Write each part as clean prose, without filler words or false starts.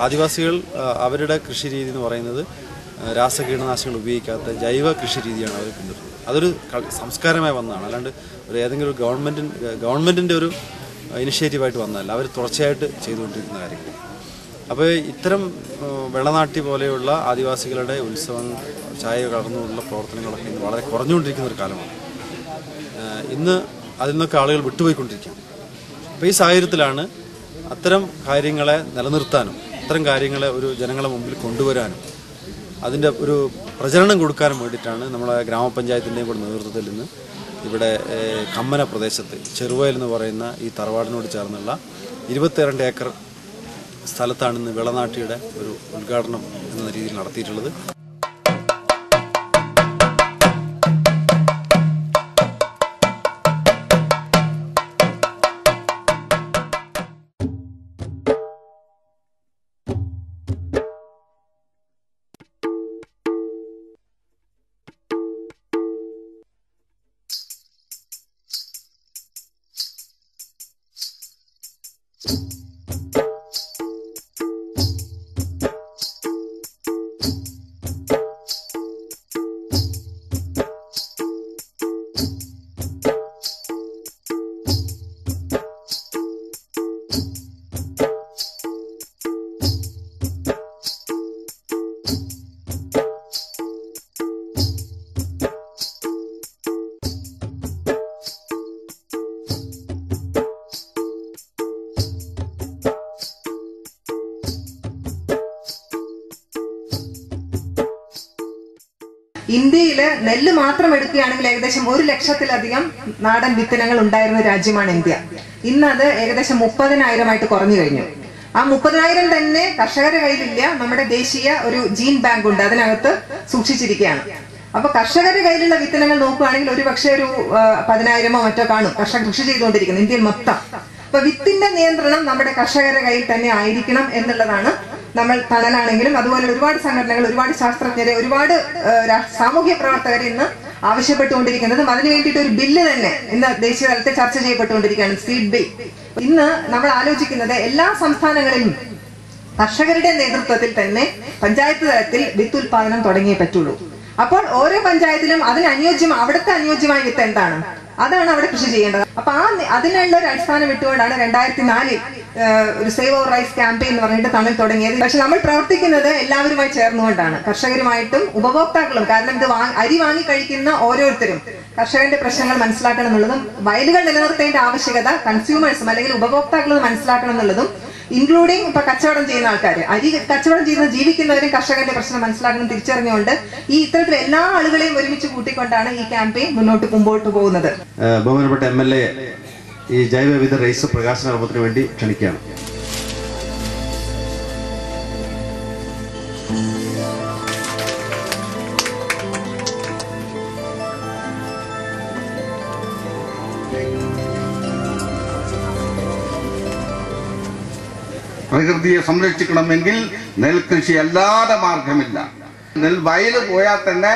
ആദിവാസികൾ അവരുടെ കൃഷി രീതി എന്ന് പറയുന്നത് രാസകീടനാശികൾ ഉപയോഗിക്കാത്ത ജൈവ കൃഷി രീതിയാണ് അവർ പിന്തുടരുന്നത്. അതൊരു സംസ്കാരമായി വന്നതാണ്, അല്ലാണ്ട് ഒരു ഏതെങ്കിലും ഒരു ഗവൺമെൻറ്റിൻ്റെ ഒരു ഇനിഷ്യേറ്റീവായിട്ട് വന്നതല്ല. അവർ തുടർച്ചയായിട്ട് ചെയ്തുകൊണ്ടിരിക്കുന്ന കാര്യങ്ങൾ. അപ്പോൾ ഇത്തരം വെള്ളനാട്ടി പോലെയുള്ള ആദിവാസികളുടെ ഉത്സവം ചായ കടന്നുള്ള പ്രവർത്തനങ്ങളൊക്കെ ഇന്ന് വളരെ കുറഞ്ഞുകൊണ്ടിരിക്കുന്ന ഒരു കാലമാണ്. ഇന്ന് അതിൽ നിന്നൊക്കെ ആളുകൾ വിട്ടുപോയിക്കൊണ്ടിരിക്കുകയാണ്. അപ്പോൾ ഈ സാഹചര്യത്തിലാണ് അത്തരം കാര്യങ്ങളെ നിലനിർത്താനും അത്തരം കാര്യങ്ങളെ ഒരു ജനങ്ങളെ മുമ്പിൽ കൊണ്ടുവരാനും അതിൻ്റെ ഒരു പ്രചരണം കൊടുക്കാനും വേണ്ടിയിട്ടാണ് നമ്മളെ ഗ്രാമപഞ്ചായത്തിൻ്റെയും കൂടെ നേതൃത്വത്തിൽ ഇന്ന് ഇവിടെ കമ്മന പ്രദേശത്ത് ചെറുവയൽ എന്ന് പറയുന്ന ഈ തറവാടിനോട് ചേർന്നുള്ള 22 ഏക്കർ സ്ഥലത്താണ് ഇന്ന് വെള്ളനാട്ടിയുടെ ഒരു ഉദ്ഘാടനം എന്ന രീതിയിൽ നടത്തിയിട്ടുള്ളത്. ഇന്ത്യയില് നെല്ല് മാത്രം എടുക്കുകയാണെങ്കിൽ ഏകദേശം 1 ലക്ഷത്തിലധികം നാടൻ വിത്തിനങ്ങൾ ഉണ്ടായിരുന്ന രാജ്യമാണ് ഇന്ത്യ. ഇന്ന് അത് ഏകദേശം 30,000 കുറഞ്ഞു കഴിഞ്ഞു. ആ 30,000 തന്നെ കർഷകരുടെ കയ്യിലില്ല. നമ്മുടെ ദേശീയ ഒരു ജീൻ ബാങ്ക് ഉണ്ട്, അതിനകത്ത് സൂക്ഷിച്ചിരിക്കുകയാണ്. അപ്പൊ കർഷകരുടെ കയ്യിലുള്ള വിത്തനങ്ങൾ നോക്കുകയാണെങ്കിൽ ഒരു പക്ഷേ ഒരു 10,000 മറ്റോ കാണും കർഷകർ കൃഷി ചെയ്തുകൊണ്ടിരിക്കുന്നത് ഇന്ത്യയിൽ മൊത്തം. അപ്പൊ വിത്തിന്റെ നിയന്ത്രണം നമ്മുടെ കർഷകരുടെ കയ്യിൽ തന്നെ ആയിരിക്കണം എന്നുള്ളതാണ് നമ്മൾ തണലാണെങ്കിലും അതുപോലെ ഒരുപാട് സംഘടനകൾ, ഒരുപാട് ശാസ്ത്രജ്ഞരെ, ഒരുപാട് സാമൂഹ്യ പ്രവർത്തകർ ഇന്ന് ആവശ്യപ്പെട്ടുകൊണ്ടിരിക്കുന്നതും അതിനു വേണ്ടിയിട്ട് ഒരു ബില്ല് തന്നെ ഇന്ന് ദേശീയ തലത്തിൽ ചർച്ച ചെയ്യപ്പെട്ടുകൊണ്ടിരിക്കുകയാണ്, സീഡ് ബിൽ. ഇന്ന് നമ്മൾ ആലോചിക്കുന്നത് എല്ലാ സംസ്ഥാനങ്ങളിലും കർഷകരുടെ നേതൃത്വത്തിൽ തന്നെ പഞ്ചായത്ത് തലത്തിൽ വിത്ത് ഉൽപാദനം തുടങ്ങിയേ പറ്റുള്ളൂ. അപ്പോൾ ഓരോ പഞ്ചായത്തിലും അവിടുത്തെ അനുയോജ്യമായ വിത്ത് എന്താണ്, അതാണ് അവിടെ കൃഷി ചെയ്യേണ്ടത്. അപ്പൊ അതിനുള്ള ഒരു അടിസ്ഥാനം ഇട്ടുകൊണ്ടാണ് 2004 ഒരു സേവ് അവർ റൈസ് ക്യാമ്പയിൻ എന്ന് പറഞ്ഞിട്ട് തമിഴ് തുടങ്ങിയത്. പക്ഷെ നമ്മൾ പ്രവർത്തിക്കുന്നത് എല്ലാവരുമായി ചേർന്നുകൊണ്ടാണ്, കർഷകരുമായിട്ടും ഉപഭോക്താക്കളും. കാരണം ഇത് അരി വാങ്ങി കഴിക്കുന്ന ഓരോരുത്തരും കർഷകന്റെ പ്രശ്നങ്ങൾ മനസ്സിലാക്കണം എന്നുള്ളതും വയലുകൾ നിലനിർത്തേണ്ട ആവശ്യകത കൺസ്യൂമേഴ്സും അല്ലെങ്കിൽ ഉപഭോക്താക്കളും മനസ്സിലാക്കണം എന്നുള്ളതും, ഇൻക്ലൂഡിങ് ഇപ്പൊ കച്ചവടം ചെയ്യുന്ന ആൾക്കാർ, അരി കച്ചവടം ചെയ്യുന്ന ജീവിക്കുന്നവരും കർഷകന്റെ പ്രശ്നം മനസ്സിലാക്കണം തിരിച്ചറിഞ്ഞുകൊണ്ട് ഈ ഇത്തരത്തിൽ എല്ലാ ആളുകളെയും ഒരുമിച്ച് കൂട്ടിക്കൊണ്ടാണ് ഈ ക്യാമ്പയിൻ മുന്നോട്ട് പോകുന്നത്. ബഹുമാനപ്പെട്ട MLA ഈ ജൈവവിധ റൈസ് പ്രകാശന കർമ്മത്തിന് വേണ്ടി ക്ഷണിക്കുകയാണ്. പ്രകൃതിയെ സംരക്ഷിക്കണമെങ്കിൽ നെൽകൃഷി അല്ലാതെ മാർഗമില്ല. നെൽവയല് പോയാൽ തന്നെ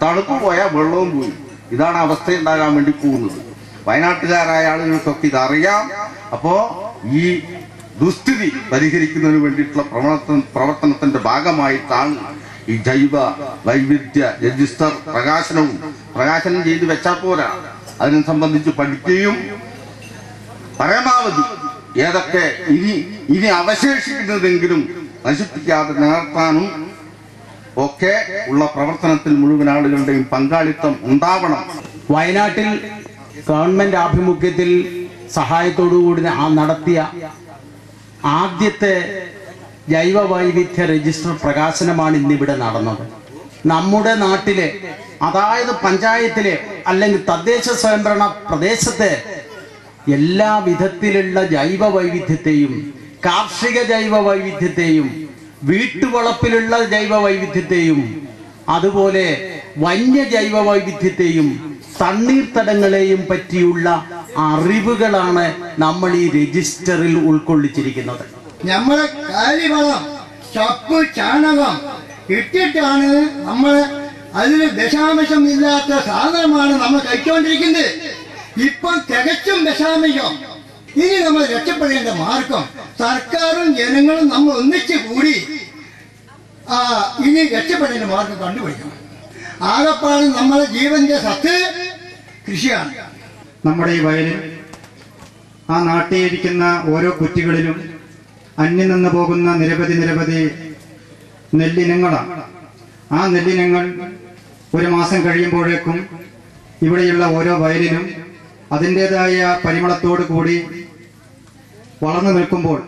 തണുപ്പ് പോയാൽ വെള്ളവും പോയി. ഇതാണ് അവസ്ഥ ഉണ്ടാകാൻ വേണ്ടി പോകുന്നത്. വയനാട്ടുകാരായ ആളുകൾക്കൊക്കെ ഇതറിയാം. അപ്പോ ഈ ദുസ്ഥിതി പരിഹരിക്കുന്നതിന് വേണ്ടിയിട്ടുള്ള പ്രവർത്തനത്തിന്റെ ഭാഗമായിട്ടാണ് ഈ ജൈവ വൈവിധ്യ രജിസ്റ്റർ പ്രകാശനം ചെയ്ത് വെച്ചാൽ പോരാ, അതിനെ സംബന്ധിച്ച് പഠിക്കുകയും പരമാവധി ഏതൊക്കെ ഇനി അവശേഷിക്കുന്നതെങ്കിലും നശിപ്പിക്കാതെ നിലനിർത്താനും ഒക്കെ ഉള്ള പ്രവർത്തനത്തിൽ മുഴുവൻ ആളുകളുടെയും പങ്കാളിത്തം ഉണ്ടാവണം. വയനാട്ടിൽ ഗവൺമെന്റ് ആഭിമുഖ്യത്തിൽ സഹായത്തോടുകൂടി നടത്തിയ ആദ്യത്തെ ജൈവ വൈവിധ്യ രജിസ്റ്റർ പ്രകാശനമാണ് ഇന്നിവിടെ നടന്നത്. നമ്മുടെ നാട്ടിലെ, അതായത് പഞ്ചായത്തിലെ അല്ലെങ്കിൽ തദ്ദേശ സ്വയംഭരണ പ്രദേശത്തെ എല്ലാ വിധത്തിലുള്ള ജൈവ വൈവിധ്യത്തെയും, കാർഷിക ജൈവ വൈവിധ്യത്തെയും, വീട്ടുവളപ്പിലുള്ള ജൈവ വൈവിധ്യത്തെയും, അതുപോലെ വന്യ ജൈവ വൈവിധ്യത്തെയും തണ്ണീർത്തടങ്ങളെയും പറ്റിയുള്ള അറിവുകളാണ് നമ്മൾ ഈ രജിസ്റ്ററിൽ ഉൾക്കൊള്ളിച്ചിരിക്കുന്നത്. നമ്മളെ കാലിവളം, ചപ്പ്, ചാണകം ഇട്ടിട്ടാണ് നമ്മൾ അതിൽ വിഷാംശം ഇല്ലാത്ത സാധനമാണ് നമ്മൾ കഴിച്ചുകൊണ്ടിരിക്കുന്നത്. ഇപ്പം തികച്ചും വിഷാംശം. ഇനി നമ്മൾ രക്ഷപ്പെടേണ്ട മാർഗം സർക്കാരും ജനങ്ങളും നമ്മൾ ഒന്നിച്ചു കൂടി ഇനി രക്ഷപ്പെടേണ്ട മാർഗം കണ്ടുപിടിക്കണം. ആകപ്പാട് നമ്മളെ ജീവന്റെ സത്ത് കൃഷിയാണ്. നമ്മുടെ ഈ വയലിൽ ആ നാട്ടിയിരിക്കുന്ന ഓരോ കുറ്റികളിലും അന്യം നിന്ന് പോകുന്ന നിരവധി നെല്ലിനങ്ങളാണ്. ആ നെല്ലിനങ്ങൾ ഒരു മാസം കഴിയുമ്പോഴേക്കും ഇവിടെയുള്ള ഓരോ വയലിനും അതിൻ്റെതായ പരിമളത്തോടു കൂടി വളർന്നു നിൽക്കുമ്പോൾ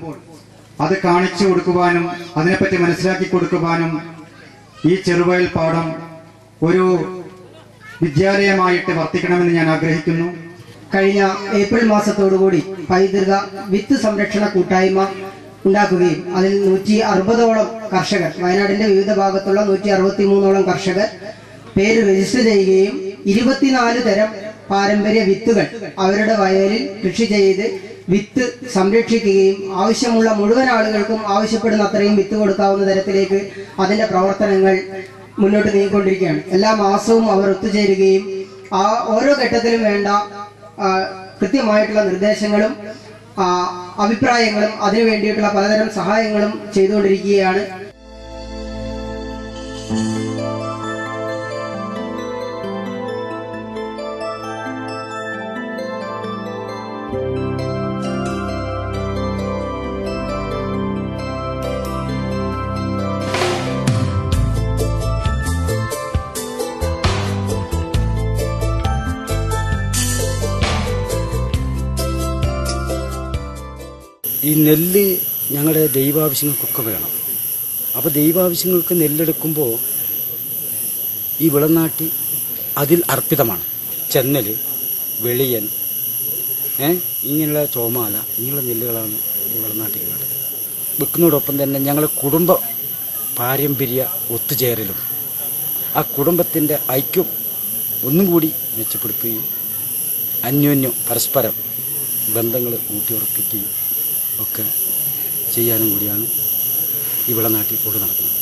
അത് കാണിച്ചു കൊടുക്കുവാനും അതിനെപ്പറ്റി മനസ്സിലാക്കി കൊടുക്കുവാനും ഈ ചെറുവയൽ പാടം ഒരു വിദ്യാലയമായിട്ട് വർത്തിക്കണമെന്ന് ഞാൻ ആഗ്രഹിക്കുന്നു. കഴിഞ്ഞ ഏപ്രിൽ മാസത്തോടുകൂടി പൈതൃക വിത്ത് സംരക്ഷണ കൂട്ടായ്മ ഉണ്ടാക്കുകയും അതിൽ 160ഓളം കർഷകർ, വയനാടിന്റെ വിവിധ ഭാഗത്തുള്ള 163ഓളം കർഷകർ പേര് രജിസ്റ്റർ ചെയ്യുകയും 24 തരം പാരമ്പര്യ വിത്തുകൾ അവരുടെ വയലിൽ കൃഷി ചെയ്ത് വിത്ത് സംരക്ഷിക്കുകയും ആവശ്യമുള്ള മുഴുവൻ ആളുകൾക്കും ആവശ്യപ്പെടുന്ന അത്രയും വിത്ത് കൊടുക്കാവുന്ന തരത്തിലേക്ക് അതിന്റെ പ്രവർത്തനങ്ങൾ മുന്നോട്ട് നീങ്ങിക്കൊണ്ടിരിക്കുകയാണ്. എല്ലാ മാസവും അവർ ഒത്തുചേരുകയും ആ ഓരോ ഘട്ടത്തിലും വേണ്ട കൃത്യമായിട്ടുള്ള നിർദ്ദേശങ്ങളും അഭിപ്രായങ്ങളും അതിനു വേണ്ടിയിട്ടുള്ള പലതരം സഹായങ്ങളും ചെയ്തുകൊണ്ടിരിക്കുകയാണ്. ഈ നെല്ല് ഞങ്ങളുടെ ദൈവാവശ്യങ്ങൾക്കൊക്കെ വേണം. അപ്പോൾ ദൈവാവശ്യങ്ങൾക്ക് നെല്ലെടുക്കുമ്പോൾ ഈ വിളനാട്ടി അതിൽ അർപ്പിതമാണ്. ചെന്നൽ, വെളിയൻ, ഇങ്ങനെയുള്ള ചോമാല, ഇങ്ങനെയുള്ള നെല്ലുകളാണ് ഈ വിളനാട്ടിൽ വേണ്ടത്. വെക്കുന്നതോടൊപ്പം തന്നെ ഞങ്ങളുടെ കുടുംബ പാരമ്പര്യ ഒത്തുചേരലും ആ കുടുംബത്തിൻ്റെ ഐക്യം ഒന്നും കൂടി മെച്ചപ്പെടുത്തുകയും അന്യോന്യം പരസ്പരം ബന്ധങ്ങൾ ഊട്ടിയുറപ്പിക്കുകയും ഒക്കെ ചെയ്യാനും കൂടിയാണ് ഈ വിളനാട്ടിൽ കൂടെ നടക്കുന്നത്.